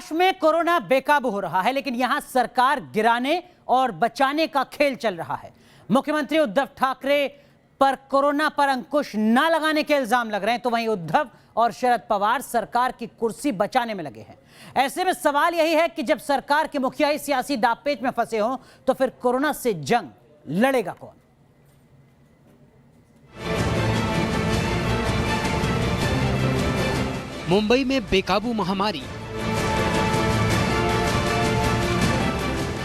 महाराष्ट्र में कोरोना बेकाबू हो रहा है, लेकिन यहां सरकार गिराने और बचाने का खेल चल रहा है। मुख्यमंत्री उद्धव ठाकरे पर कोरोना पर अंकुश न लगाने के इल्जाम लग रहे हैं, तो वहीं उद्धव और शरद पवार सरकार की कुर्सी बचाने में लगे हैं। ऐसे में सवाल यही है कि जब सरकार के मुखिया ही सियासी दांवपेच में फंसे हों, तो फिर कोरोना से जंग लड़ेगा कौन? मुंबई में बेकाबू महामारी,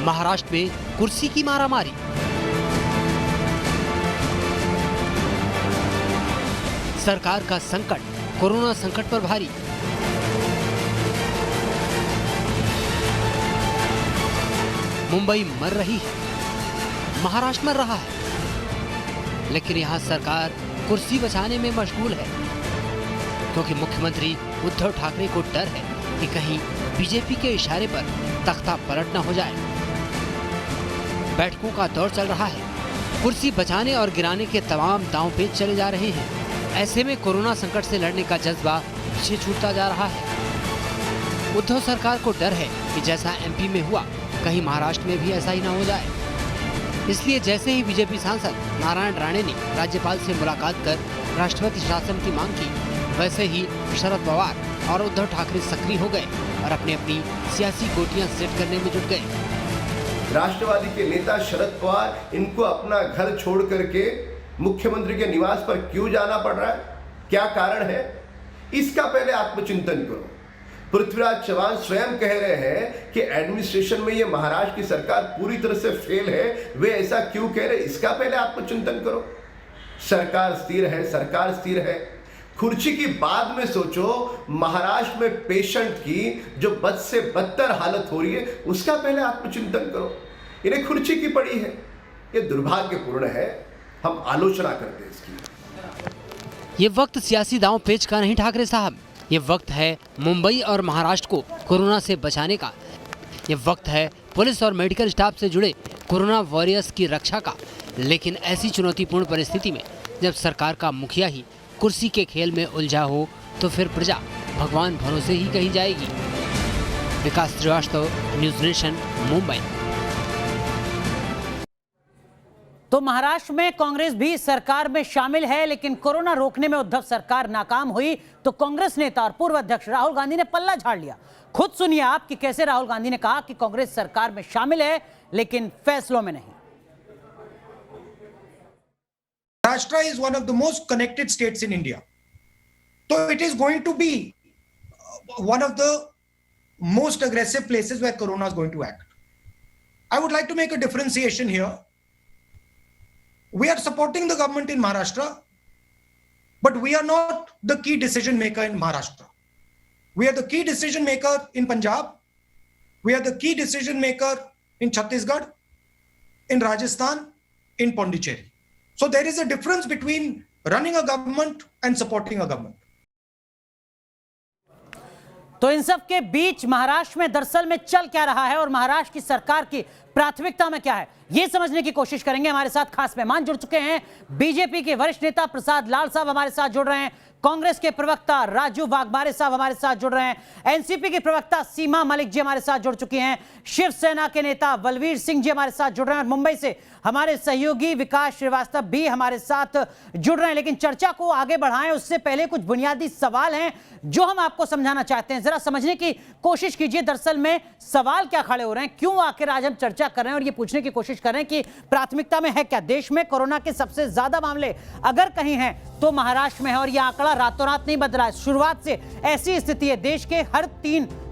महाराष्ट्र में कुर्सी की मारामारी, सरकार का संकट कोरोना संकट पर भारी। मुंबई मर रही है, महाराष्ट्र मर रहा है, लेकिन यहां सरकार कुर्सी बचाने में मशगूल है, क्योंकि मुख्यमंत्री उद्धव ठाकरे को डर है कि कहीं बीजेपी के इशारे पर तख्ता पलट न हो जाए। बैठकों का दौर चल रहा है, कुर्सी बचाने और गिराने के तमाम दांव पेच चले जा रहे हैं। ऐसे में कोरोना संकट से लड़ने का जज्बा पीछे छूटता जा रहा है। उद्धव सरकार को डर है कि जैसा एमपी में हुआ, कहीं महाराष्ट्र में भी ऐसा ही न हो जाए। इसलिए जैसे ही बीजेपी सांसद नारायण राणे ने राज्यपाल से मुलाकात कर राष्ट्रपति शासन की मांग की, वैसे ही शरद पवार और उद्धव ठाकरे सक्रिय हो गए और अपनी अपनी सियासी गोटियां सेट करने में जुट गए। राष्ट्रवादी के नेता शरद पवार, इनको अपना घर छोड़ करके मुख्यमंत्री के निवास पर क्यों जाना पड़ रहा है? क्या कारण है? इसका पहले आत्मचिंतन करो। पृथ्वीराज चव्हाण स्वयं कह रहे हैं कि एडमिनिस्ट्रेशन में ये महाराष्ट्र की सरकार पूरी तरह से फेल है। वे ऐसा क्यों कह रहे हैं? इसका पहले आत्मचिंतन करो। सरकार स्थिर है, सरकार स्थिर है। कुर्सी की बाद में सोचो। महाराष्ट्र में पेशेंट की जो बद से बदतर हालत हो रही है, उसका पहले आत्मचिंतन करो। इन्हें कुर्सी की पड़ी है, ये दुर्भाग्यपूर्ण है। हम आलोचना करते हैं इसकी। ये वक्त सियासी दांव पेच का नहीं ठाकरे साहब, ये वक्त है मुंबई और महाराष्ट्र को कोरोना से बचाने का। ये वक्त है पुलिस और मेडिकल स्टाफ से जुड़े कोरोना वॉरियर्स की रक्षा का। लेकिन ऐसी चुनौतीपूर्ण परिस्थिति में जब सरकार का मुखिया ही कुर्सी के खेल में उलझा हो, तो फिर प्रजा भगवान भरोसे ही कही जाएगी। विकास श्रीवास्तव, न्यूज़ नेशन, मुंबई। तो महाराष्ट्र में कांग्रेस भी सरकार में शामिल है, लेकिन कोरोना रोकने में उद्धव सरकार नाकाम हुई तो कांग्रेस नेता और पूर्व अध्यक्ष राहुल गांधी ने पल्ला झाड़ लिया। खुद सुनिए आप कि कैसे राहुल गांधी ने कहा कि कांग्रेस सरकार में शामिल है, लेकिन फैसलों में नहीं। Maharashtra is one of the most connected states in India. So it is going to be one of the most aggressive places where Corona is going to act. I would like to make a differentiation here. We are supporting the government in Maharashtra, but we are not the key decision maker in Maharashtra. We are the key decision maker in Punjab. We are the key decision maker in Chhattisgarh, in Rajasthan, in Pondicherry. So there is a difference between running a government and supporting a government. तो इन सब के बीच महाराष्ट्र में दरअसल में चल क्या रहा है और महाराष्ट्र की सरकार की प्राथमिकता में क्या है, ये समझने की कोशिश करेंगे। हमारे साथ खास मेहमान जुड़ चुके हैं। बीजेपी के वरिष्ठ नेता प्रसाद लाल साहब हमारे साथ जुड़ रहे हैं, कांग्रेस के प्रवक्ता राजू वाघमारे साहब हमारे साथ जुड़ रहे हैं, एनसीपी की प्रवक्ता सीमा मलिक जी हमारे साथ जुड़ चुकी हैं, शिवसेना के नेता बलवीर सिंह जी हमारे साथ जुड़ रहे हैं, और मुंबई से हमारे सहयोगी विकास श्रीवास्तव भी हमारे साथ जुड़ रहे हैं। लेकिन चर्चा को आगे बढ़ाएं उससे पहले कुछ बुनियादी सवाल हैं जो हम आपको समझाना चाहते हैं। जरा समझने की कोशिश कीजिए दरअसल में सवाल क्या खड़े हो रहे हैं, क्यों आखिर आज हम चर्चा कर रहे हैं और ये पूछने की कोशिश कर रहे हैं कि प्राथमिकता में है क्या। देश में कोरोना के सबसे ज्यादा मामले अगर कहीं हैं तो महाराष्ट्र में है, और यह आंकड़ा रातों रात नहीं बदला है। शुरुआत से ऐसी स्थिति है, देश के हर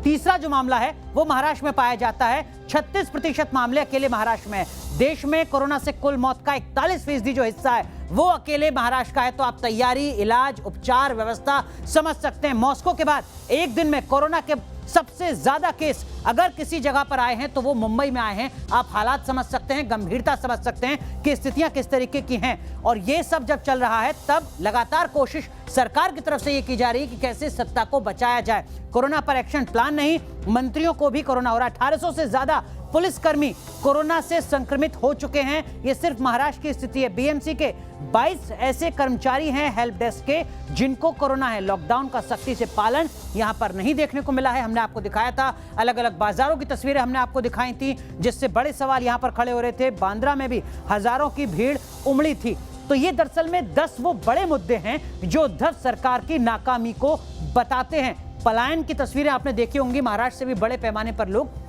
तीसरा जो मामला है वो महाराष्ट्र में पाया जाता है। 36% मामले अकेले महाराष्ट्र में है। देश में कोरोना से कुल मौत का 41% जो हिस्सा है वो अकेले महाराष्ट्र का है। तो आप तैयारी, इलाज, उपचार व्यवस्था समझ सकते हैं। मॉस्को के बाद एक दिन में कोरोना के सबसे ज्यादा केस अगर किसी जगह पर आए हैं तो वो मुंबई में आए हैं। आप हालात समझ सकते हैं, गंभीरता समझ सकते हैं कि स्थितियां किस तरीके की हैं। और ये सब जब चल रहा है तब लगातार कोशिश सरकार की तरफ से ये की जा रही है कि कैसे सत्ता को बचाया जाए। कोरोना पर एक्शन प्लान नहीं, मंत्रियों को भी कोरोना हो रहा है। 1800 से ज्यादा पुलिसकर्मी कोरोना से संक्रमित हो चुके हैं। ये सिर्फ महाराष्ट्र की स्थिति है। बीएमसी के 22 ऐसे कर्मचारी हैं हेल्प डेस्क के जिनको कोरोना है। लॉकडाउन का सख्ती से पालन यहां पर नहीं देखने को मिला है। हमने आपको दिखाया था, अलग अलग बाजारों की तस्वीरें हमने आपको दिखाई थी, जिससे बड़े सवाल यहां पर खड़े हो रहे थे। बांद्रा में भी हजारों की भीड़ उमड़ी थी। तो ये दरअसल में 10 वो बड़े मुद्दे हैं जो उद्धव सरकार की नाकामी को बताते हैं। पलायन की तस्वीरें आपने देखी होंगी, महाराष्ट्र से भी बड़े पैमाने पर लोग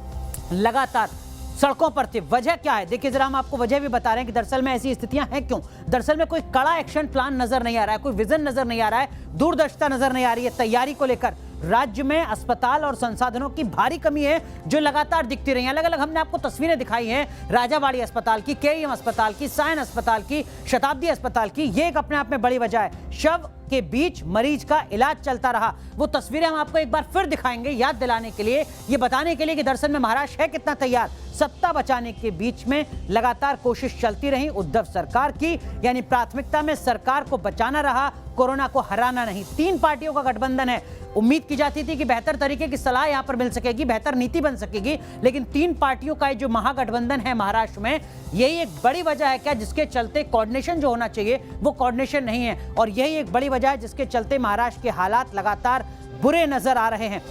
लगातार सड़कों पर थे। वजह क्या है, देखिए जरा हम आपको वजह भी बता रहे हैं कि दरअसल में ऐसी स्थितियां हैं क्यों। दरअसल में कोई कड़ा एक्शन प्लान नजर नहीं आ रहा है, कोई विजन नजर नहीं आ रहा है, दूरदर्शिता नजर नहीं आ रही है। तैयारी को लेकर राज्य में अस्पताल और संसाधनों की भारी कमी है जो लगातार दिखती रही है। अलग अलग हमने आपको तस्वीरें दिखाई हैं, राजावाड़ी अस्पताल की, केईएम अस्पताल की, सायन अस्पताल की, शताब्दी अस्पताल की। ये एक अपने आप में बड़ी वजह है। शव के बीच मरीज का इलाज चलता रहा। वो तस्वीरें हम आपको एक बार फिर दिखाएंगे, याद दिलाने के लिए, ये बताने के लिए कि दरअसल में महाराष्ट्र है कितना तैयार। सत्ता बचाने के बीच में लगातार कोशिश चलती रही उद्धव सरकार की, यानी प्राथमिकता में सरकार को बचाना रहा, कोरोना को हराना नहीं। 3 पार्टियों का गठबंधन है। उम्मीद की जाती थी कि बेहतर तरीके की सलाह यहां पर मिल सकेगी, बेहतर नीति बन सकेगी, लेकिन 3 पार्टियों का जो महागठबंधन है महाराष्ट्र में, यही एक बड़ी वजह है क्या जिसके चलते कोऑर्डिनेशन जो होना चाहिए वो कोऑर्डिनेशन नहीं है। और यही एक बड़ी वजह है जिसके चलते महाराष्ट्र के हालात लगातार बुरे नजर आ रहे हैं।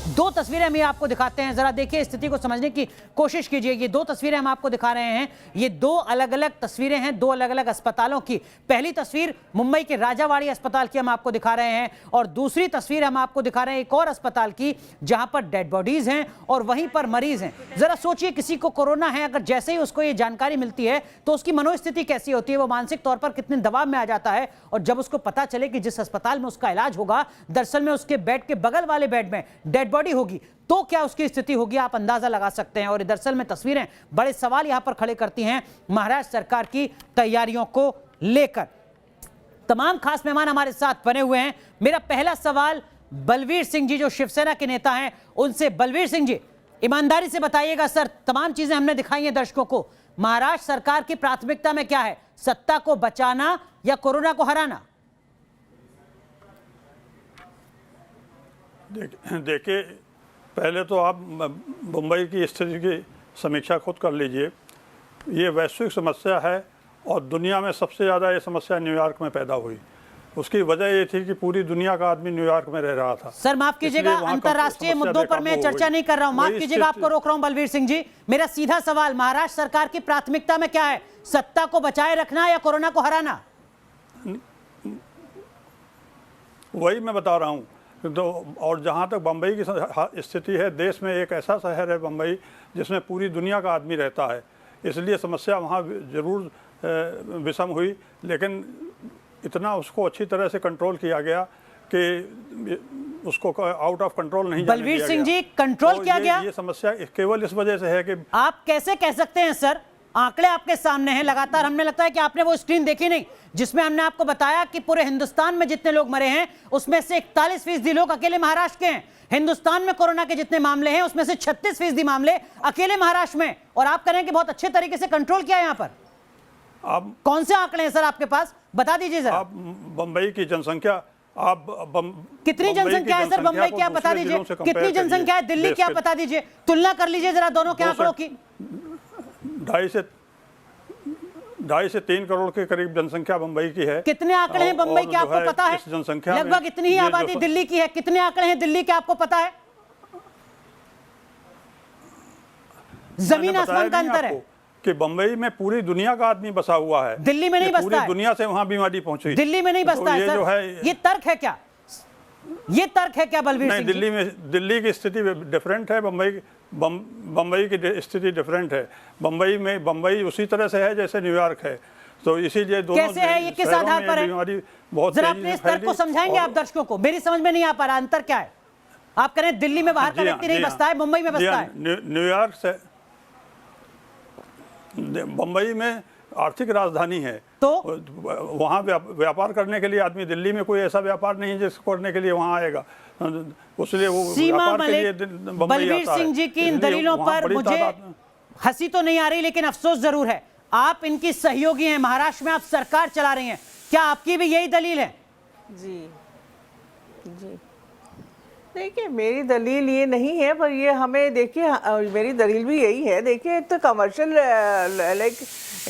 2 तस्वीरें हम ये आपको दिखाते हैं, जरा देखिए, स्थिति को समझने की कोशिश कीजिए। ये 2 तस्वीरें हम आपको दिखा रहे हैं, ये 2 अलग अलग तस्वीरें हैं 2 अलग अलग अस्पतालों की। पहली तस्वीर मुंबई के राजावाड़ी अस्पताल की हम आपको दिखा रहे हैं, और दूसरी तस्वीर हम आपको दिखा रहे हैं एक और अस्पताल की जहां पर डेड बॉडीज हैं और वहीं पर मरीज हैं। जरा सोचिए, किसी को कोरोना है, अगर जैसे ही उसको ये जानकारी मिलती है तो उसकी मनोस्थिति कैसी होती है, वो मानसिक तौर पर कितने दबाव में आ जाता है। और जब उसको पता चले कि जिस अस्पताल में उसका इलाज होगा दरअसल में उसके बेड के बगल वाले बेड में डेड बॉडी होगी, तो क्या उसकी स्थिति होगी, आप अंदाजा लगा सकते हैं। और दरअसल में तस्वीरें बड़े सवाल यहां पर खड़े करती हैं महाराष्ट्र सरकार की तैयारियों को लेकर। तमाम खास मेहमान हमारे साथ बने हुए हैं। मेरा पहला सवाल बलवीर सिंह जी जो शिवसेना के नेता हैं उनसे। बलवीर सिंह जी, ईमानदारी से बताइएगा सर, तमाम चीजें हमने दिखाई हैं दर्शकों को, महाराष्ट्र सरकार की प्राथमिकता में क्या है, सत्ता को बचाना या कोरोना को हराना? देखिए, पहले तो आप मुंबई की स्थिति की समीक्षा खुद कर लीजिए। ये वैश्विक समस्या है और दुनिया में सबसे ज़्यादा ये समस्या न्यूयॉर्क में पैदा हुई। उसकी वजह ये थी कि पूरी दुनिया का आदमी न्यूयॉर्क में रह रहा था। सर माफ कीजिएगा, अंतर्राष्ट्रीय मुद्दों पर मैं चर्चा नहीं कर रहा हूं, माफ कीजिएगा, आपको रोक रहा हूं बलवीर सिंह जी। मेरा सीधा सवाल, महाराष्ट्र सरकार की प्राथमिकता में क्या है, सत्ता को बचाए रखना या कोरोना को हराना? वही मैं बता रहा हूँ। तो और जहाँ तक बम्बई की स्थिति है, देश में एक ऐसा शहर है बम्बई जिसमें पूरी दुनिया का आदमी रहता है, इसलिए समस्या वहाँ जरूर विषम हुई, लेकिन इतना उसको अच्छी तरह से कंट्रोल किया गया कि उसको आउट ऑफ कंट्रोल नहीं जाने दिया गया। बलवीर सिंह जी, कंट्रोल किया गया? ये समस्या केवल इस वजह से है कि आप कैसे कह सकते हैं सर, आंकड़े आपके सामने हैं लगातार। हमें लगता है कि आपने वो स्क्रीन देखी नहीं जिसमें हमने आपको बताया कि पूरे हिंदुस्तान में जितने लोग मरे हैं उसमें से 41% लोग अकेले महाराष्ट्र के हैं। हिंदुस्तान में कोरोना के जितने मामले हैं उसमें से 36% मामले अकेले महाराष्ट्र में, और आप कह रहे हैं कि बहुत अच्छे तरीके से कंट्रोल किया यहां पर। आप कौन से आंकड़े हैं सर आपके पास, बता दीजिए जरा। आप बम्बई की जनसंख्या, आप कितनी जनसंख्या है सर बम्बई की, आप बता दीजिए। कितनी जनसंख्या है दिल्ली की, आप बता दीजिए। तुलना कर लीजिए जरा दोनों के आंकड़ों की। 2.5 से 3 करोड़ के करीब जनसंख्या बम्बई की है। कितने आंकड़े हैं बम्बई के आपको पता है? जनसंख्या लगभग इतनी ही आबादी दिल्ली की है। कितने आंकड़े हैं दिल्ली के आपको पता है? जमीन आसमान का अंतर है कि बम्बई में पूरी दुनिया का आदमी बसा हुआ है, दिल्ली में नहीं बसता पूरी है। दुनिया से वहां बीमारी पहुंची, दिल्ली में नहीं बसता है सर। ये तर्क है क्या, ये तर्क है क्या बलवीर सिंह? नहीं, दिल्ली की स्थिति डिफरेंट है, बम्बई की स्थिति डिफरेंट है। बम्बई उसी तरह से है जैसे न्यूयॉर्क है, तो इसीलिए दोनों कैसे है, ये किस आधार पर है? बीमारी बहुत जरा अपने इस तर्क को समझाएंगे आप दर्शकों को, मेरी समझ में नहीं आ पा रहा अंतर क्या है। आप कह रहे हैं दिल्ली में बाहर का व्यक्ति नहीं बसता है, मुंबई में बसता है। न्यूयॉर्क से बम्बई में आर्थिक राजधानी है, तो वहाँ व्यापार करने के लिए आदमी, दिल्ली में कोई ऐसा व्यापार नहीं है जिसको करने के लिए वहाँ आएगा, उसलिए वो सीमा व्यापार के लिए बम्बई बलवीर आता है। सिंह जी की इन दलीलों पर मुझे हंसी तो नहीं आ रही, लेकिन अफसोस जरूर है। आप इनकी सहयोगी हैं, महाराष्ट्र में आप सरकार चला रही हैं, क्या आपकी भी यही दलील है? जी जी देखिए, मेरी दलील ये नहीं है, पर ये हमें देखिए, मेरी दलील भी यही है। देखिए, एक तो कमर्शियल लाइक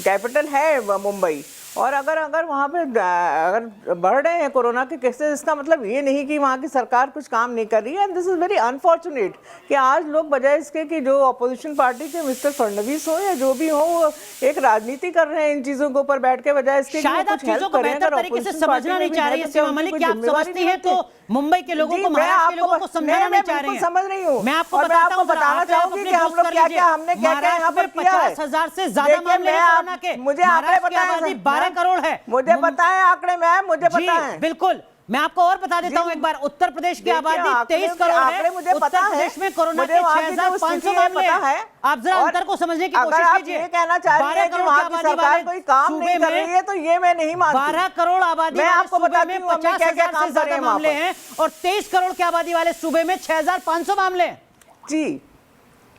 कैपिटल है मुंबई, और अगर वहाँ पे अगर बढ़ रहे हैं कोरोना के केसेस, इसका मतलब ये नहीं कि वहाँ की सरकार कुछ काम नहीं कर रही है। And this is very unfortunate कि आज लोग बजाय इसके कि जो अपोजिशन पार्टी के मिस्टर फडणवीस हो या जो भी हो, वो एक राजनीति कर रहे हैं इन चीज़ों के ऊपर बैठ के, बजाय इसके शायद आप चीजों को बेहतर तरीके से समझना नहीं चाह रही हैं सीमा मलिक। क्या आप समझती हैं तो मुंबई के लोगों को, महाराष्ट्र के लोगों को समझाना नहीं चाह रही हैं? समझ रही हूँ। मैं आपको बताना चाहूंगी कि हम लोग क्या हमने क्या यहाँ पर 50,000 से ज्यादा मामले हैं कोरोना के। मुझे आंकड़े बताएं, 12 करोड़ है। मुझे पता है आंकड़े मैम, मुझे पता है। बिल्कुल, मैं आपको और बता देता हूं एक बार। उत्तर प्रदेश की आबादी 23 करोड़ है। मुझे पता है, उत्तर प्रदेश में कोरोना के 6,500 मामले हैं। आप जरा अंतर को समझने की कोशिश कीजिए। ये कहना चाह रही है कि वहाँ की सरकार कोई काम नहीं कर रही है, तो ये मैं नहीं मानती। 12 करोड़ आबादी वाले सूबे में 50,000 से ज्यादा मामले हैं और 23 करोड़ की आबादी वाले सूबे में 6,500 मामले हैं। जी,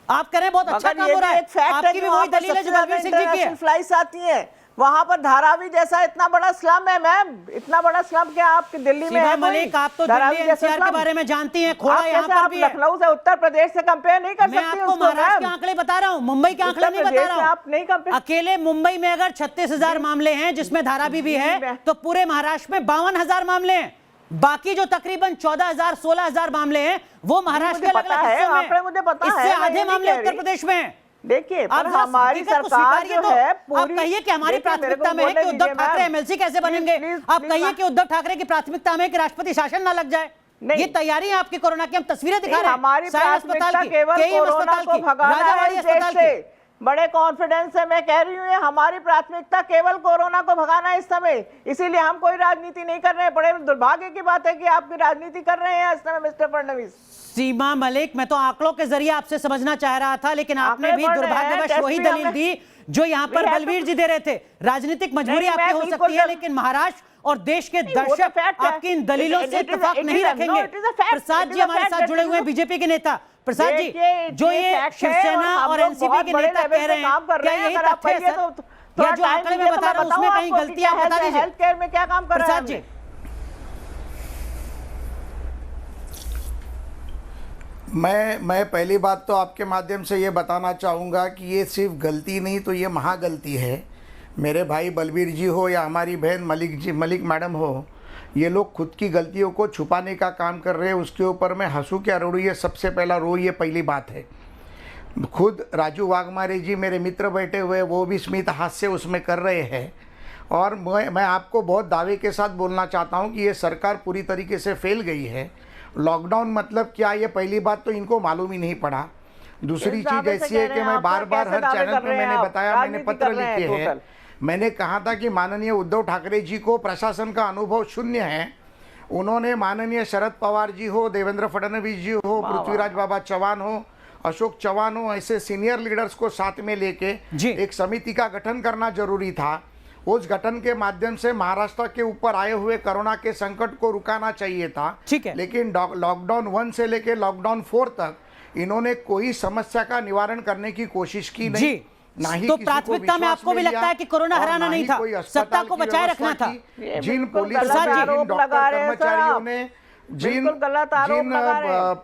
आप कह रहे हैं बहुत अच्छा काम हो रहा है। आपकी भी वही दलील है जो बलबीर सिंह जी की है। फ्लाइट्स आती हैं वहां पर। धारावी जैसा इतना बड़ा स्लम है मैम, इतना बड़ा स्लम क्या आपकी दिल्ली में है? मलिक, आप तो दिल्ली एनसीआर के बारे में जानती हैं, खोड़ा यहाँ पर भी है। लखनऊ से उत्तर प्रदेश से कंपेयर नहीं कर सकती। मैं आपको महाराष्ट्र के आंकड़े बता रहा हूँ, मुंबई के आंकड़े नहीं बता रहा हूँ। अकेले मुंबई में अगर 36,000 मामले हैं, जिसमें धारावी भी है, तो पूरे महाराष्ट्र में 52,000 मामले हैं। बाकी जो तकरीबन 14,000 16,000 मामले हैं वो महाराष्ट्र के अलग अलग हिस्सों में। इससे आधे मामले उत्तर प्रदेश में हैं। देखिए, पर हमारी सरकार जो है पूरी, आप कहिए कि हमारी प्राथमिकता में है कि उद्धव ठाकरे एमएलसी कैसे बनेंगे। आप कहिए कि उद्धव ठाकरे की प्राथमिकता में कि राष्ट्रपति शासन ना लग जाए। ये तैयारी है आपकी कोरोना की। हम तस्वीरें दिखा रहे हैं हमारी प्राथमिकता केवल कोरोना को भगाना है इस देश से। बड़े कॉन्फिडेंस से मैं कह रही हूँ, हमारी प्राथमिकता केवल कोरोना को भगाना है इस समय। इसीलिए हम कोई राजनीति नहीं कर रहे हैं। बड़े दुर्भाग्य की बात है कि आपकी राजनीति कर रहे हैं इस समय मिस्टर फडणवीस। सीमा मलिक, मैं तो आंकड़ों के जरिए आपसे समझना चाह रहा था, लेकिन आपने भी दुर्भाग्यवश वही दलील दी जो यहाँ पर बलबीर जी दे रहे थे। राजनीतिक मजबूरी आपकी हो सकती है, लेकिन महाराष्ट्र और देश के दर्शक आपकी इन दलीलों से इत्तेफाक नहीं रखेंगे। प्रसाद जी हमारे साथ जुड़े हुए हैं, बीजेपी के नेता। प्रसाद जी, जो ये शिवसेना और एनसीपी के नेता कह रहे हैं, क्या यही तथ्य है सर? या जो आंकड़े में बता रहा हूं उसमें कहीं गलतियां बता दीजिए। हेल्थ केयर में क्या काम कर रहे हैं प्रसाद जी? मैं पहली बात तो आपके माध्यम से ये बताना चाहूँगा कि ये सिर्फ गलती नहीं तो ये महागलती है। मेरे भाई बलबीर जी हो या हमारी बहन मलिक मैडम हो, ये लोग खुद की गलतियों को छुपाने का काम कर रहे हैं। उसके ऊपर मैं हंसूं क्या रोऊं, ये सबसे पहला रो, ये पहली बात है। खुद राजू वाघमारे जी मेरे मित्र बैठे हुए, वो भी स्मित हास्य उसमें कर रहे हैं। और मैं आपको बहुत दावे के साथ बोलना चाहता हूँ कि ये सरकार पूरी तरीके से फेल गई है। लॉकडाउन मतलब क्या, ये पहली बात तो इनको मालूम ही नहीं पड़ा। दूसरी चीज़ ऐसी है कि मैं बार बार हर चैनल पर मैंने बताया, मैंने पत्र लिखे हैं, मैंने कहा था कि माननीय उद्धव ठाकरे जी को प्रशासन का अनुभव शून्य है। उन्होंने माननीय शरद पवार जी हो, देवेंद्र फडणवीस जी हो, पृथ्वीराज बाबा चौहान हो, अशोक चौहान हो, ऐसे सीनियर लीडर्स को साथ में लेके एक समिति का गठन करना जरूरी था। उस गठन के माध्यम से महाराष्ट्र के ऊपर आए हुए कोरोना के संकट को रुकाना चाहिए था। लेकिन लॉकडाउन 1 से लेकर लॉकडाउन 4 तक इन्होंने कोई समस्या का निवारण करने की कोशिश की नहीं। तो प्राथमिकता में आपको भी लगता है कि कोरोना हराना नहीं था, सत्ता को बचाए रखना था। जिन पुलिस कर्मचारियों ने, जिन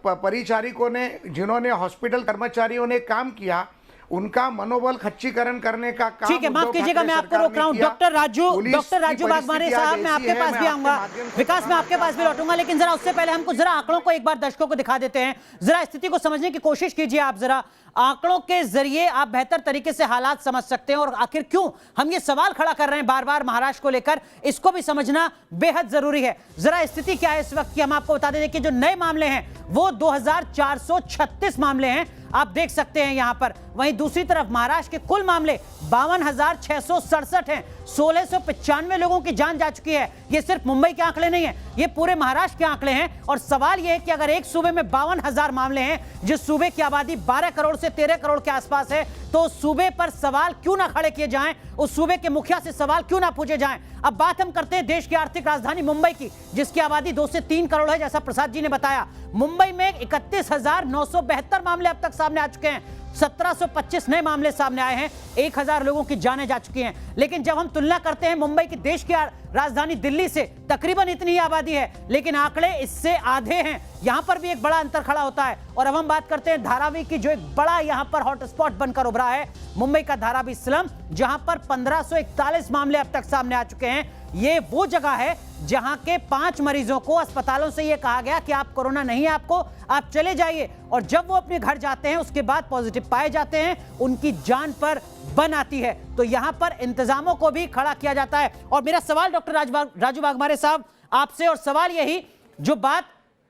परिचारिकों ने, जिन्होंने हॉस्पिटल कर्मचारियों ने काम किया, उनका मनोबल खच्चीकरण करने का काम। ठीक है, माफ कीजिएगा मैं आपको रोक रहा हूं। डॉक्टर राजू वाघमारे साहब, मैं आपके पास भी आऊंगा। विकास, मैं आपके पास भी लौटूंगा, लेकिन जरा उससे पहले हमको जरा आंकड़ों को एक बार दर्शकों को दिखा देते हैं। जरा स्थिति को समझने की कोशिश कीजिए आप। जरा आंकड़ों के जरिए आप बेहतर तरीके से हालात समझ सकते हैं और आखिर क्यों हम ये सवाल खड़ा कर रहे हैं बार बार महाराष्ट्र को लेकर, इसको भी समझना बेहद जरूरी है। जरा स्थिति क्या है इस वक्त की हम आपको बता दें कि जो नए मामले हैं वो 2,436 मामले हैं, आप देख सकते हैं यहां पर। वहीं दूसरी तरफ महाराष्ट्र के कुल मामले 52,667 हैं। 1,695 लोगों की जान जा चुकी है। ये सिर्फ मुंबई के आंकड़े नहीं है, ये पूरे महाराष्ट्र के आंकड़े हैं। और सवाल यह है कि अगर एक सूबे में 52,000 मामले हैं, जिस सूबे की आबादी 12 करोड़ से 13 करोड़ के आसपास है, तो उस सूबे पर सवाल क्यों ना खड़े किए जाएं, उस सूबे के मुखिया से सवाल क्यों ना पूछे जाएं। अब बात हम करते हैं देश की आर्थिक राजधानी मुंबई की, जिसकी आबादी 2 से 3 करोड़ है, जैसा प्रसाद जी ने बताया। मुंबई में 31,972 मामले अब तक सामने आ चुके हैं। 1725 नए मामले सामने आए हैं, 1000 लोगों की जानें जा चुकी हैं। लेकिन जब हम तुलना करते हैं मुंबई की देश की राजधानी दिल्ली से, तकरीबन इतनी ही आबादी है, लेकिन आंकड़े इससे आधे हैं। यहां पर भी एक बड़ा अंतर खड़ा होता है। और अब हम बात करते हैं धारावी की, जो एक बड़ा यहां पर हॉटस्पॉट बनकर उभरा है, मुंबई का धारावी स्लम, जहां पर 1541 मामले अब तक सामने आ चुके हैं। ये वो जगह है जहां के 5 मरीजों को अस्पतालों से यह कहा गया कि आप कोरोना नहीं है आपको, आप चले जाइए। और जब वो अपने घर जाते हैं उसके बाद पॉजिटिव पाए जाते हैं, उनकी जान पर बन आती है। तो यहां पर इंतजामों को भी खड़ा किया जाता है। और मेरा सवाल डॉक्टर राजू वाघमारे साहब आपसे, और सवाल यही, जो बात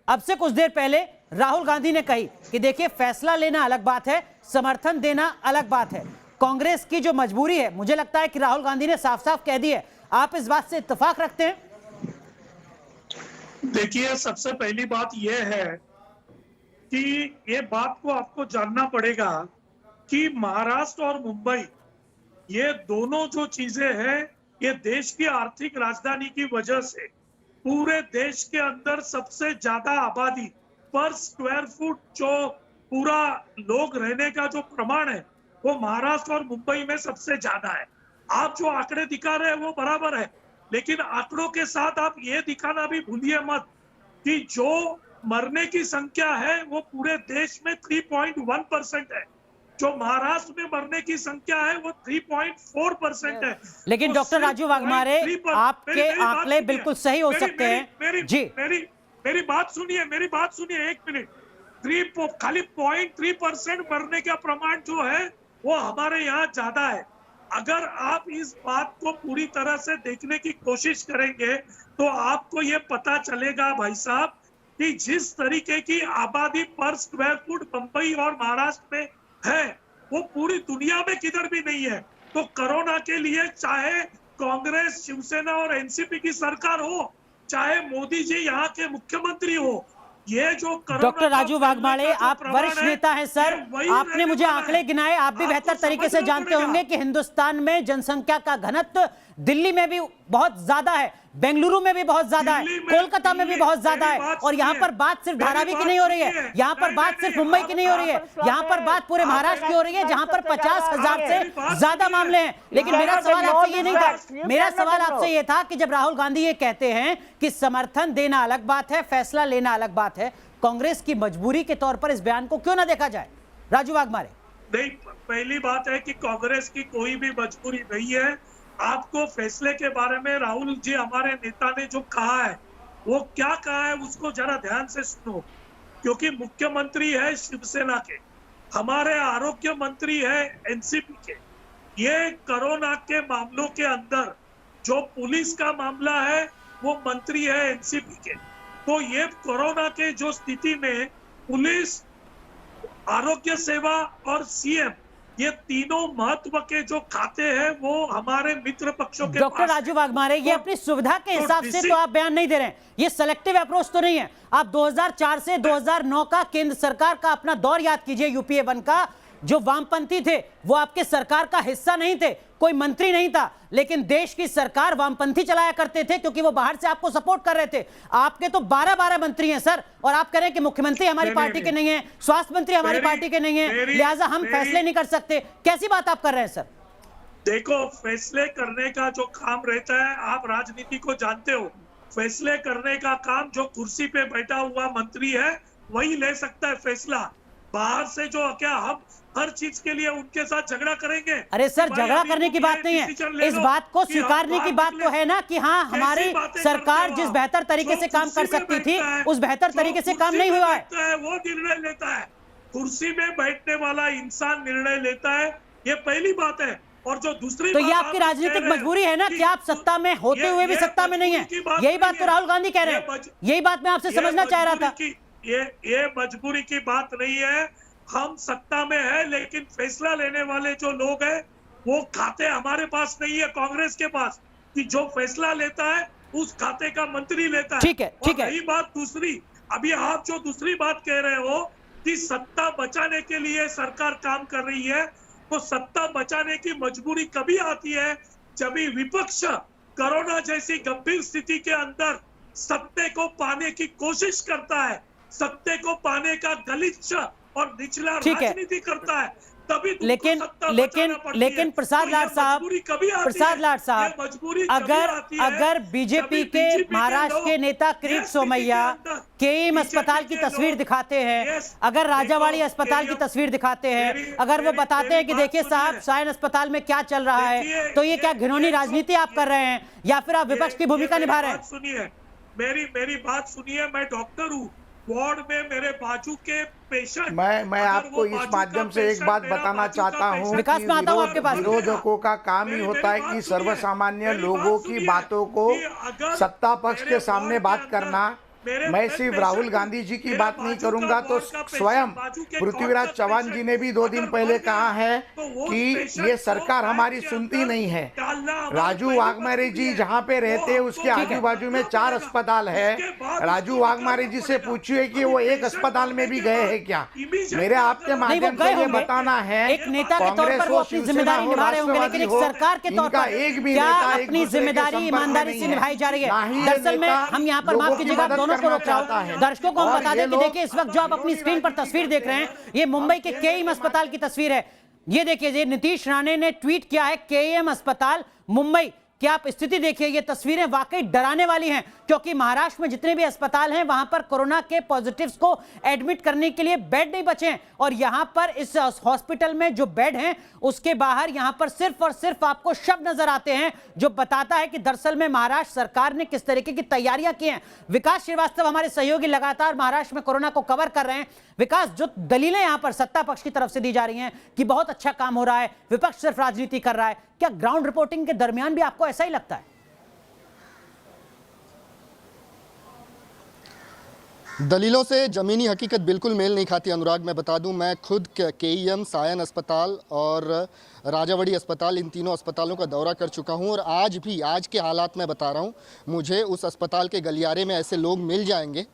अब से कुछ देर पहले राहुल गांधी ने कही कि देखिए फैसला लेना अलग बात है, समर्थन देना अलग बात है। कांग्रेस की जो मजबूरी है, मुझे लगता है कि राहुल गांधी ने साफ साफ कह दी है। आप इस बात से इत्तेफाक रखते हैं? देखिए, सबसे पहली बात यह है कि ये बात को आपको जानना पड़ेगा कि महाराष्ट्र और मुंबई, ये दोनों जो चीजें हैं, ये देश की आर्थिक राजधानी की वजह से पूरे देश के अंदर सबसे ज्यादा आबादी पर स्क्वायर फुट जो पूरा लोग रहने का जो प्रमाण है, वो महाराष्ट्र और मुंबई में सबसे ज्यादा है। आप जो आंकड़े दिखा रहे हैं वो बराबर है, लेकिन आंकड़ों के साथ आप ये दिखाना भी भूलिए मत कि जो मरने की संख्या है वो पूरे देश में 3.1% है। जो महाराष्ट्र में मरने की संख्या है वो 3.4% है। लेकिन डॉक्टर राजू वाघमारे, आपके आंकड़े बिल्कुल सही हो सकते हैं जी। मेरी बात सुनिए 1 मिनट। खाली 0.3% मरने का प्रमाण जो है वो हमारे यहाँ ज्यादा है। अगर आप इस बात को पूरी तरह से देखने की कोशिश करेंगे तो आपको ये पता चलेगा भाई साहब कि जिस तरीके की आबादी पर स्क्वायर फुट मुंबई और महाराष्ट्र में है, वो पूरी दुनिया में किधर भी नहीं है। तो कोरोना के लिए चाहे कांग्रेस, शिवसेना और एनसीपी की सरकार हो, चाहे मोदी जी यहाँ के मुख्यमंत्री हो, ये जो डॉक्टर राजू वाघमारे, आप वरिष्ठ नेता हैं सर, आपने मुझे आंकड़े गिनाए, आप भी बेहतर तरीके से जानते होंगे कि हिंदुस्तान में जनसंख्या का घनत्व दिल्ली में भी बहुत ज्यादा है, बेंगलुरु में भी बहुत ज्यादा है, कोलकाता में भी बहुत ज्यादा है। और यहाँ पर बात सिर्फ धारावी की नहीं हो रही है, यहाँ पर बात सिर्फ मुंबई की नहीं हो रही है, यहाँ पर बात पूरे महाराष्ट्र की हो रही है, जहाँ पर 50,000 से ज्यादा मामले हैं। लेकिन मेरा सवाल आपसे ये नहीं था, मेरा सवाल आपसे ये था कि जब राहुल गांधी ये कहते हैं कि समर्थन देना अलग बात है, फैसला लेना अलग बात है, कांग्रेस की मजबूरी के तौर पर इस बयान को क्यों ना देखा जाए? राजू वाघमारे, नहीं, पहली बात है कि कांग्रेस की कोई भी मजबूरी नहीं है। आपको फैसले के बारे में राहुल जी हमारे नेता ने जो कहा है, वो क्या कहा है उसको जरा ध्यान से सुनो, क्योंकि मुख्यमंत्री है शिवसेना के, हमारे आरोग्य मंत्री है एनसीपी के। ये कोरोना के मामलों के अंदर जो पुलिस का मामला है वो मंत्री है एनसीपी के। तो ये कोरोना के जो स्थिति में पुलिस, आरोग्य सेवा और सीएम, ये तीनों महत्व के जो खाते हैं वो हमारे मित्र पक्षों के डॉक्टर राजू वाघमारे, ये अपनी सुविधा के हिसाब से तो आप बयान नहीं दे रहे हैं, ये सेलेक्टिव अप्रोच तो नहीं है। आप 2004 से 2009 का केंद्र सरकार का अपना दौर याद कीजिए, यूपीए 1 का, जो वामपंथी थे वो आपके सरकार का हिस्सा नहीं थे, कोई मंत्री नहीं था, लेकिन देश की सरकार वामपंथी चलाया करते थे क्योंकि वो बाहर से आपको सपोर्ट कर रहे थे। आपके तो 12 मंत्री हैं सर, और आप कह रहे हैं कि मुख्यमंत्री हमारी पार्टी के नहीं है, स्वास्थ्य मंत्री हमारी पार्टी के नहीं है, लिहाजा हम फैसले नहीं कर सकते। कैसी बात आप कर रहे हैं सर? देखो, फैसले करने का जो काम रहता है, आप राजनीति को जानते हो, फैसले करने का काम जो कुर्सी पे बैठा हुआ मंत्री है वही ले सकता है फैसला। बाहर से जो क्या हम हर चीज के लिए उनके साथ झगड़ा करेंगे? अरे सर, झगड़ा करने की बात नहीं है, इस बात को स्वीकारने की बात तो है ना कि हाँ, हमारी सरकार जिस बेहतर तरीके से काम कर सकती थी उस बेहतर तरीके से काम नहीं हुआ है। वो निर्णय लेता है, कुर्सी में बैठने वाला इंसान निर्णय लेता है, ये पहली बात है। और जो दूसरी तो ये आपकी राजनीतिक मजबूरी है ना कि आप सत्ता में होते हुए भी सत्ता में नहीं है। यही बात तो राहुल गांधी कह रहे हैं, यही बात मैं आपसे समझना चाह रहा था। ये मजबूरी की बात नहीं है, हम सत्ता में है लेकिन फैसला लेने वाले जो लोग हैं वो खाते हमारे पास नहीं है, कांग्रेस के पास, कि जो फैसला लेता है उस खाते का मंत्री लेता है। ठीक है, ठीक है। यही बात दूसरी, अभी आप जो दूसरी बात कह रहे हो कि सत्ता बचाने के लिए सरकार काम कर रही है, तो सत्ता बचाने की मजबूरी कभी आती है जब विपक्ष कोरोना जैसी गंभीर स्थिति के अंदर सत्ते को पाने की कोशिश करता है, सत्ते को पाने का गलिच्छ और निचला राजनीति करता है, तभी तुमको लेकिन सत्ता लेकिन बचाना पड़ती लेकिन है। प्रसाद तो लाड ये साहब, मजबूरी कभी आती प्रसाद है, लाड ये साहब, मजबूरी कभी अगर आती है, अगर बीजेपी जब के बीजेपी महाराष्ट्र लोग के नेता किरीट ये स्थिति सोमैया के अंदर केईएम बीजेपी अस्पताल की के तस्वीर लोग दिखाते हैं, ये अगर राजावाड़ी देखो, अस्पताल की केईएम तस्वीर दिखाते हैं, मेरी- अगर वो मेरी- बताते मेरी हैं कि बात देखिए साहब सुनिए। सायन अस्पताल में क्या चल रहा है, देखिए, तो ये क्या घिनौनी राजनीति आप कर रहे हैं या फिर आप विपक्ष की भूमिका निभा रहे हैं? सुनिए, मेरी बात सुनिए, मैं डॉक्टर हूँ, वार्ड में मेरे बाजू के पेशेंट, मैं आपको इस माध्यम से एक बात बताना चाहता हूँ विकास कि में आता हूँ आपके पास। विरोधकों का काम ही होता है कि सर्वसामान्य लोगों की बातों को सत्ता पक्ष के सामने बात करना। मैं सिर्फ राहुल गांधी जी की बात नहीं करूंगा तो स्वयं पृथ्वीराज चौहान जी ने भी 2 दिन पहले कहा है कि ये सरकार हमारी सुनती नहीं है। राजू वाघमारे जी जहां पे रहते हैं उसके आजू बाजू में 4 अस्पताल है। राजू वाघमारे जी से पूछिए कि वो एक अस्पताल में भी गए हैं क्या। मेरे आपके माध्यम से ये बताना है, एक नेता के तौर पर वो अपनी जिम्मेदारी निभा रहे होंगे, लेकिन एक सरकार के तौर पर एक भी क्या नेता एक अपनी दूसरे के जिम्मेदारी संपर्क में ईमानदारी नहीं से है। निभाई जा रही ना है? ही ये दरअसल में नेता हम यहाँ पर लोगों माफ की कीजिएगा, मदद दोनों को करना रोक रहा चाहता हूँ। है। दर्शकों को हम और बता ये दें कि लोग देखिए इस वक्त जो आप अपनी स्क्रीन पर तस्वीर देख रहे हैं, ये मुंबई के केईएम अस्पताल की तस्वीर है। ये देखिए, ये नीतीश राणे ने ट्वीट किया है, केईएम अस्पताल मुंबई कि आप स्थिति देखिए, ये तस्वीरें वाकई डराने वाली हैं, क्योंकि महाराष्ट्र में जितने भी अस्पताल हैं वहां पर कोरोना के पॉजिटिव्स को एडमिट करने के लिए बेड नहीं बचे हैं, और यहां पर इस हॉस्पिटल में जो बेड हैं उसके बाहर यहां पर सिर्फ और सिर्फ आपको शब्द नजर आते हैं जो बताता है कि दरअसल में महाराष्ट्र सरकार ने किस तरीके की तैयारियां की हैं। विकास श्रीवास्तव हमारे सहयोगी लगातार महाराष्ट्र में कोरोना को कवर कर रहे हैं। विकास, जो दलीलें यहां पर सत्ता पक्ष की तरफ से दी जा रही हैं कि बहुत अच्छा काम हो रहा है, विपक्ष सिर्फ राजनीति कर रहा है, क्या ग्राउंड रिपोर्टिंग के दरमियान भी आपको ऐसा ही लगता है? दलीलों से ज़मीनी हकीकत बिल्कुल मेल नहीं खाती अनुराग। मैं बता दूं, मैं खुद केईएम, सायन अस्पताल और राजावाड़ी अस्पताल, इन तीनों अस्पतालों का दौरा कर चुका हूं, और आज भी, आज के हालात में बता रहा हूं, मुझे उस अस्पताल के गलियारे में ऐसे लोग मिल जाएंगे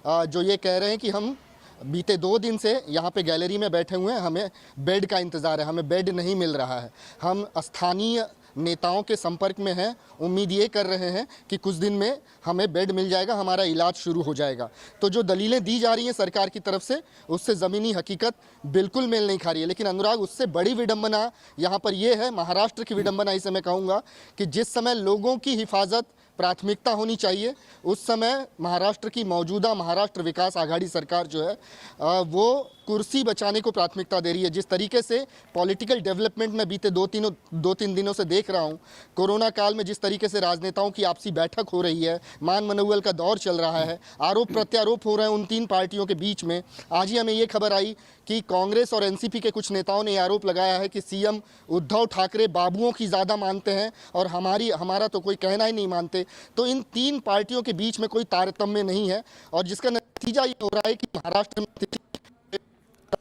जो ये कह रहे हैं कि हम बीते 2 दिन से यहाँ पे गैलरी में बैठे हुए हैं, हमें बेड का इंतज़ार है, हमें बेड नहीं मिल रहा है। हम स्थानीय नेताओं के संपर्क में हैं, उम्मीद ये कर रहे हैं कि कुछ दिन में हमें बेड मिल जाएगा, हमारा इलाज शुरू हो जाएगा। तो जो दलीलें दी जा रही हैं सरकार की तरफ से, उससे ज़मीनी हकीकत बिल्कुल मेल नहीं खा रही है। लेकिन अनुराग, उससे बड़ी विडंबना यहाँ पर ये है, महाराष्ट्र की विडंबना इसे मैं कहूँगा, कि जिस समय लोगों की हिफाजत प्राथमिकता होनी चाहिए, उस समय महाराष्ट्र की मौजूदा महाराष्ट्र विकास आघाड़ी सरकार जो है वो कुर्सी बचाने को प्राथमिकता दे रही है। जिस तरीके से पॉलिटिकल डेवलपमेंट में बीते 2-3 दिनों से देख रहा हूँ, कोरोना काल में जिस तरीके से राजनेताओं की आपसी बैठक हो रही है, मान मनोबल का दौर चल रहा है, आरोप प्रत्यारोप हो रहे हैं उन 3 पार्टियों के बीच में। आज ही हमें ये खबर आई कि कांग्रेस और एनसीपी के कुछ नेताओं ने आरोप लगाया है कि सीएम उद्धव ठाकरे बाबुओं की ज़्यादा मानते हैं और हमारा तो कोई कहना ही नहीं मानते। तो इन 3 पार्टियों के बीच में कोई तारतम्य नहीं है, और जिसका नतीजा ये हो रहा है कि महाराष्ट्र में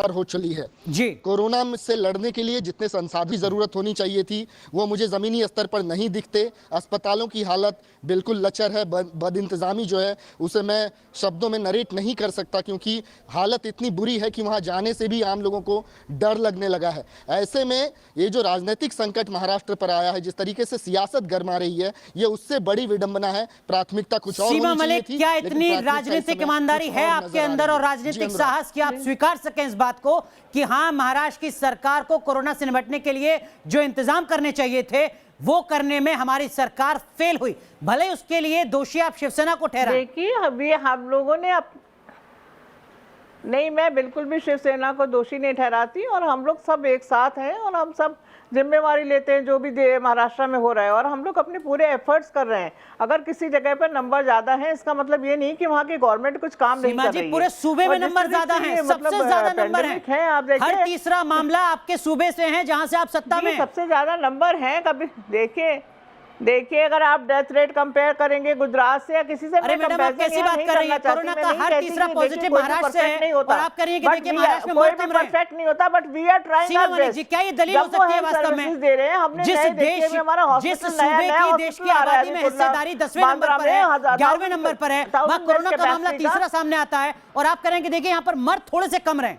हो चली है। जी, कोरोना से लड़ने के लिए जितने संसाधन की जरूरत होनी चाहिए थी, वो मुझे जमीनी स्तर पर नहीं दिखते। अस्पतालों की हालत बिल्कुल लचर है, बदइंतजामी जो है उसे मैं शब्दों में नरेट नहीं कर सकता, क्योंकि हालत इतनी बुरी है कि वहां जाने से भी आम लोगों को डर लगने लगा है। ऐसे में ये जो राजनीतिक संकट महाराष्ट्र पर आया है, जिस तरीके से सियासत गरमा रही है, ये उससे बड़ी विडंबना है। प्राथमिकता कुछ और सीमा होनी चाहिए मलिक, थी, क्या लेकिन इतनी प्राथमिकता इस राजनीतिक समय ईमानदारी कुछ है और आपके नजर आ अंदर रही और है। राजनीतिक जी, अनुराग। साहस कि आप स्वीकार सकें इस बात को कि हाँ, महाराष्ट्र की सरकार को कोरोना से निपटने के लिए जो इंतजाम करने चाहिए थे वो करने में हमारी सरकार फेल हुई, भले उसके लिए दोषी आप शिवसेना को ठहराएं? देखिए, अभी हम लोगों ने नहीं, मैं बिल्कुल भी शिवसेना को दोषी नहीं ठहराती, और हम लोग सब एक साथ हैं और हम सब जिम्मेवारी लेते हैं जो भी महाराष्ट्र में हो रहा है, और हम लोग अपने पूरे एफर्ट्स कर रहे हैं। अगर किसी जगह पर नंबर ज्यादा है, इसका मतलब ये नहीं कि वहाँ की गवर्नमेंट कुछ काम नहीं कर रही है। पूरे सूबे में नंबर ज्यादा हैं, सबसे ज्यादा नंबर हैं। आप देखिए, हर तीसरा मामला आपके सूबे से है जहां से आप सत्ता में। सबसे ज्यादा नंबर हैं। कभी देखिए अगर आप डेथ रेट कंपेयर करेंगे गुजरात से या किसी से, अरे मैडम, आप कैसी बात कर रही हैं? कोरोना का हर तीसरा पॉजिटिव महाराष्ट्र से है और आप कह रही हैं कि देखिए महाराष्ट्र में बहुत कम रहे। परफेक्ट नहीं होता, but we are trying our best. जी, क्या ये दलील हो सकती है वास्तव में? दे रहे हैं हमने, जिस सूबे की देश की आबादी में हिस्सेदारी 10वें नंबर पर है, 11वें नंबर पर है, वहाँ कोरोना का मामला तीसरा सामने आता है, और आप कह रहे हैं कि देखिए यहाँ पर मर्द थोड़े से कम रहे,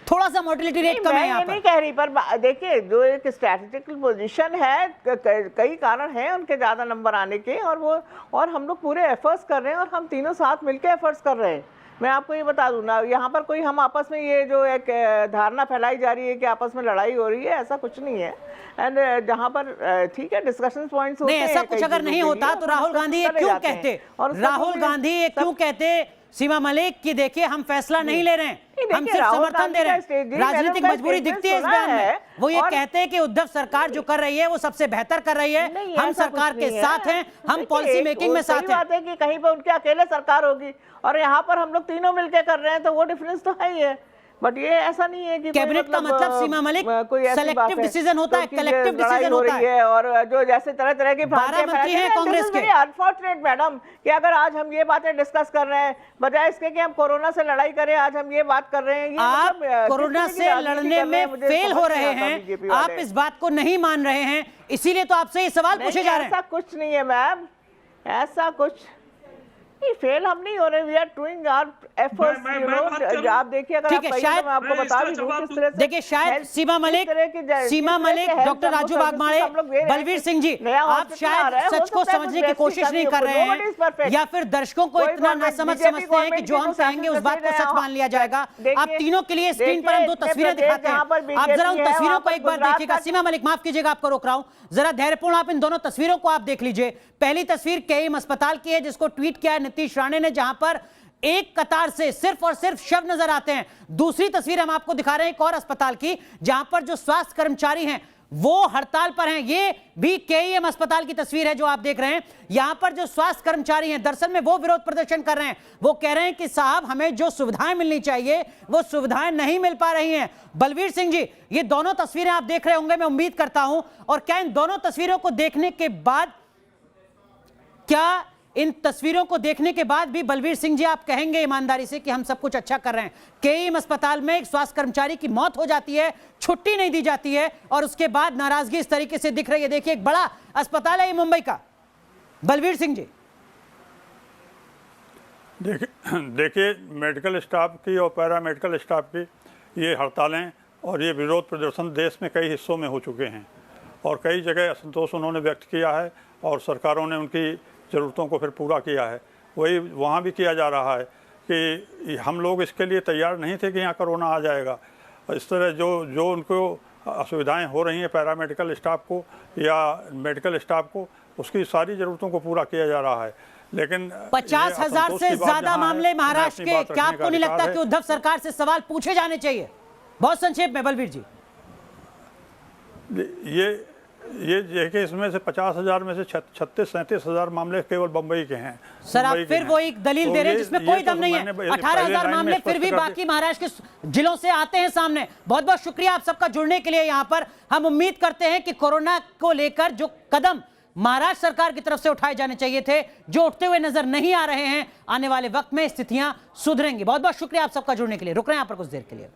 थोड़ा सा मोर्टेलिटी रेट कम है यहाँ पर। नहीं कह रही, पर देखिए जो एक स्ट्रैटेजिकल पोजीशन है, कई कारण हैं उनके ज्यादा नंबर आने के, और हम लोग पूरे एफर्ट्स कर रहे हैं, और हम तीनों साथ मिलकर एफर्ट्स कर रहे हैं। मैं आपको ये बता दूं ना, यहाँ पर कोई हम आपस में ये जो एक धारणा फैलाई जा रही है कि आपस में लड़ाई हो रही है, ऐसा कुछ नहीं है। एंड जहाँ पर ठीक है डिस्कशन पॉइंट्स होते हैं, नहीं ऐसा कुछ अगर नहीं होता तो राहुल गांधी ये क्यों कहते, राहुल गांधी ये क्यों कहते सीमा मलिक कि देखिए हम फैसला नहीं ले रहे हैं, हम सिर्फ समर्थन दे रहे हैं। राजनीतिक मजबूरी दिखती है इस बयान में। वो ये कहते हैं कि उद्धव सरकार जो कर रही है वो सबसे बेहतर कर रही है, हम सरकार के साथ हैं, हम पॉलिसी मेकिंग में साथ हैं। बात है कि कहीं पर उनके अकेले सरकार होगी और यहाँ पर हम लोग तीनों मिलकर कर रहे हैं, तो वो डिफरेंस तो है ही है। बट ये ऐसा नहीं है कि कैबिनेट का मतलब सीमा मलिक सेलेक्टिव डिसीजन होता है, कलेक्टिव डिसीजन होता है। और जो जैसे तरह तरह की 12 मंत्री हैं कांग्रेस के। अनफॉर्चुनेट मैडम कि अगर आज हम ये बातें डिस्कस कर रहे हैं बजाय इसके कि हम कोरोना से लड़ाई करें, आज हम ये बात कर रहे हैं। आप कोरोना से लड़ने में फेल हो रहे हैं, आप इस बात को नहीं मान रहे हैं, इसीलिए तो आपसे ये सवाल पूछे जा रहे हैं। ऐसा कुछ नहीं है मैम, ऐसा कुछ नहीं, फेल हम नहीं हो रहे, we are doing our efforts, you know. आप देखिए अगर ठीक है, शायद मैं आपको बता दूं किस तरह से देखिए, शायद सीमा मलिक, डॉक्टर राजू बागमाड़े, बलवीर सिंह जी, आप शायद सच को समझने की कोशिश नहीं कर रहे हैं, या फिर दर्शकों को इतना नासमझ समझते हैं कि जो हम कहेंगे उस बात को सच मान लिया जाएगा। आप तीनों के लिए स्क्रीन पर हम 2 तस्वीरें दिखाते हैं, आप जरा उन तस्वीरों को एक बार देखिएगा। सीमा मलिक माफ कीजिएगा, आपको रोक रहा हूं, जरा धैर्यपूर्ण आप इन दोनों तस्वीरों को आप देख लीजिए। पहली तस्वीर केईएम अस्पताल की है जिसको ट्वीट किया है नीतीश राणे ने, जहां पर एक कतार से सिर्फ और सिर्फ शव नजर आते हैं। दूसरी तस्वीर हम आपको दिखा रहे हैं एक और अस्पताल की, जहां पर जो स्वास्थ्य कर्मचारी हैं वो हड़ताल पर हैं। ये भी केईएम अस्पताल की तस्वीर है जो आप देख रहे हैं। यहां पर जो स्वास्थ्य कर्मचारी हैं दरअसल में वो विरोध प्रदर्शन कर रहे हैं, वो कह रहे हैं कि साहब हमें जो सुविधाएं मिलनी चाहिए वो सुविधाएं नहीं मिल पा रही हैं। बलवीर सिंह जी, ये दोनों तस्वीरें आप देख रहे होंगे, मैं उम्मीद करता हूं, और क्या इन दोनों तस्वीरों को देखने के बाद, क्या इन तस्वीरों को देखने के बाद भी बलवीर सिंह जी आप कहेंगे ईमानदारी से कि हम सब कुछ अच्छा कर रहे हैं? केईएम अस्पताल में एक स्वास्थ्य कर्मचारी की मौत हो जाती है, छुट्टी नहीं दी जाती है, और उसके बाद नाराजगी इस तरीके से दिख रही है। देखिए एक बड़ा अस्पताल है ये मुंबई का। बलवीर सिंह जी, देखिए मेडिकल स्टाफ की और पैरामेडिकल स्टाफ की ये हड़तालें और ये विरोध प्रदर्शन देश में कई हिस्सों में हो चुके हैं, और कई जगह असंतोष उन्होंने व्यक्त किया है और सरकारों ने उनकी ज़रूरतों को फिर पूरा किया है। वही वहाँ भी किया जा रहा है कि हम लोग इसके लिए तैयार नहीं थे कि यहाँ कोरोना आ जाएगा। इस तरह जो उनको असुविधाएं हो रही हैं पैरामेडिकल स्टाफ को या मेडिकल स्टाफ को, उसकी सारी ज़रूरतों को पूरा किया जा रहा है। लेकिन 50,000 से ज़्यादा मामले महाराष्ट्र के, क्या आपको नहीं लगता कि उद्धव सरकार से सवाल पूछे जाने चाहिए? बहुत संक्षेप में बलवीर जी। ये देखिए इसमें से 50,000 में से 36-37,000 मामले केवल बम्बई के हैं। सर आप फिर वो एक दलील दे रहे हैं जिसमें कोई दम नहीं है। 18,000 मामले फिर भी बाकी महाराष्ट्र के जिलों से आते हैं सामने। बहुत बहुत शुक्रिया आप सबका जुड़ने के लिए यहाँ पर। हम उम्मीद करते हैं कि कोरोना को लेकर जो कदम महाराष्ट्र सरकार की तरफ से उठाए जाने चाहिए थे, जो उठते हुए नजर नहीं आ रहे हैं, आने वाले वक्त में स्थितियां सुधरेंगी। बहुत बहुत शुक्रिया आप सबका जुड़ने के लिए। रुक रहे हैं यहाँ पर कुछ देर के लिए।